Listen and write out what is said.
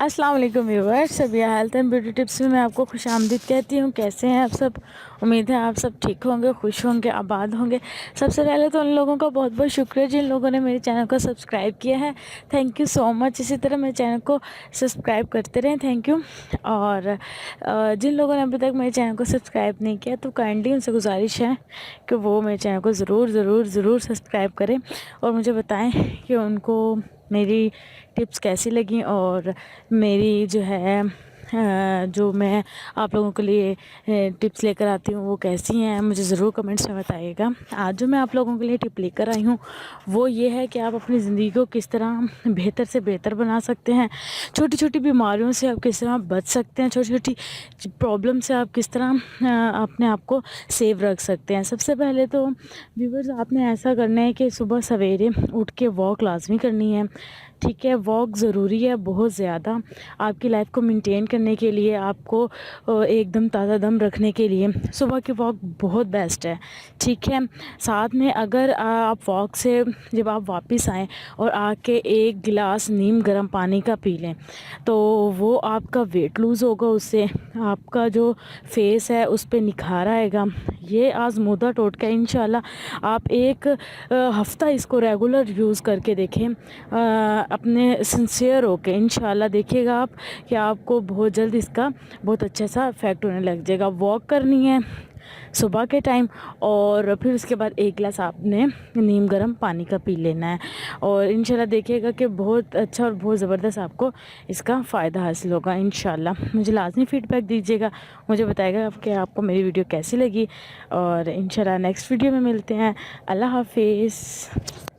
अस्सलाम वालेकुम viewers, Sabiya health and beauty tips में मैं आपको खुशामदीद कहती हूँ। कैसे हैं आप सब? उम्मीद है आप सब ठीक होंगे, खुश होंगे, आबाद होंगे। सबसे पहले तो उन लोगों का बहुत बहुत शुक्रिया जिन लोगों ने मेरे चैनल को सब्सक्राइब किया है। Thank you so much. इसी तरह मेरे चैनल को सब्सक्राइब करते रहें, थैंक यू। और जिन लोगों ने अभी तक मेरे चैनल को सब्सक्राइब नहीं किया तो काइंडली उनसे गुजारिश है कि वो मेरे चैनल को ज़रूर सब्सक्राइब करें और मुझे बताएं कि उनको मेरी टिप्स कैसी लगी और मेरी जो है जो मैं आप लोगों के लिए टिप्स लेकर आती हूँ वो कैसी हैं, मुझे ज़रूर कमेंट्स में बताइएगा। आज जो मैं आप लोगों के लिए टिप लेकर आई हूँ वो ये है कि आप अपनी ज़िंदगी को किस तरह बेहतर से बेहतर बना सकते हैं, छोटी छोटी बीमारियों से आप किस तरह बच सकते हैं, छोटी छोटी प्रॉब्लम से आप किस तरह अपने आप को सेव रख सकते हैं। सबसे पहले तो व्यूवर्स, आपने ऐसा करना है कि सुबह सवेरे उठ के वॉक लाजमी करनी है। ठीक है, वॉक ज़रूरी है बहुत ज़्यादा आपकी लाइफ को मेंटेन करने के लिए, आपको एकदम ताज़ा दम रखने के लिए सुबह की वॉक बहुत बेस्ट है। ठीक है, साथ में अगर आप वॉक से जब आप वापस आएँ और आके एक गिलास नीम गर्म पानी का पी लें तो वो आपका वेट लूज़ होगा, उससे आपका जो फेस है उस पर निखार आएगा। ये आज़मूदा टोटका है, इंशाल्लाह आप एक हफ़्ता इसको रेगुलर यूज़ करके देखें अपने सिंसियर होके। इंशाल्लाह देखिएगा आप कि आपको बहुत जल्द इसका बहुत अच्छा सा इफ़ेक्ट होने लग जाएगा। वॉक करनी है सुबह के टाइम और फिर उसके बाद एक गिलास आपने नीम गर्म पानी का पी लेना है और इंशाल्लाह देखिएगा कि बहुत अच्छा और बहुत ज़बरदस्त आपको इसका फ़ायदा हासिल होगा। इंशाल्लाह मुझे लाजमी फ़ीडबैक दीजिएगा, मुझे बताइएगा कि आपको मेरी वीडियो कैसी लगी और इंशाल्लाह नेक्स्ट वीडियो में मिलते हैं। अल्लाह हाफिज़।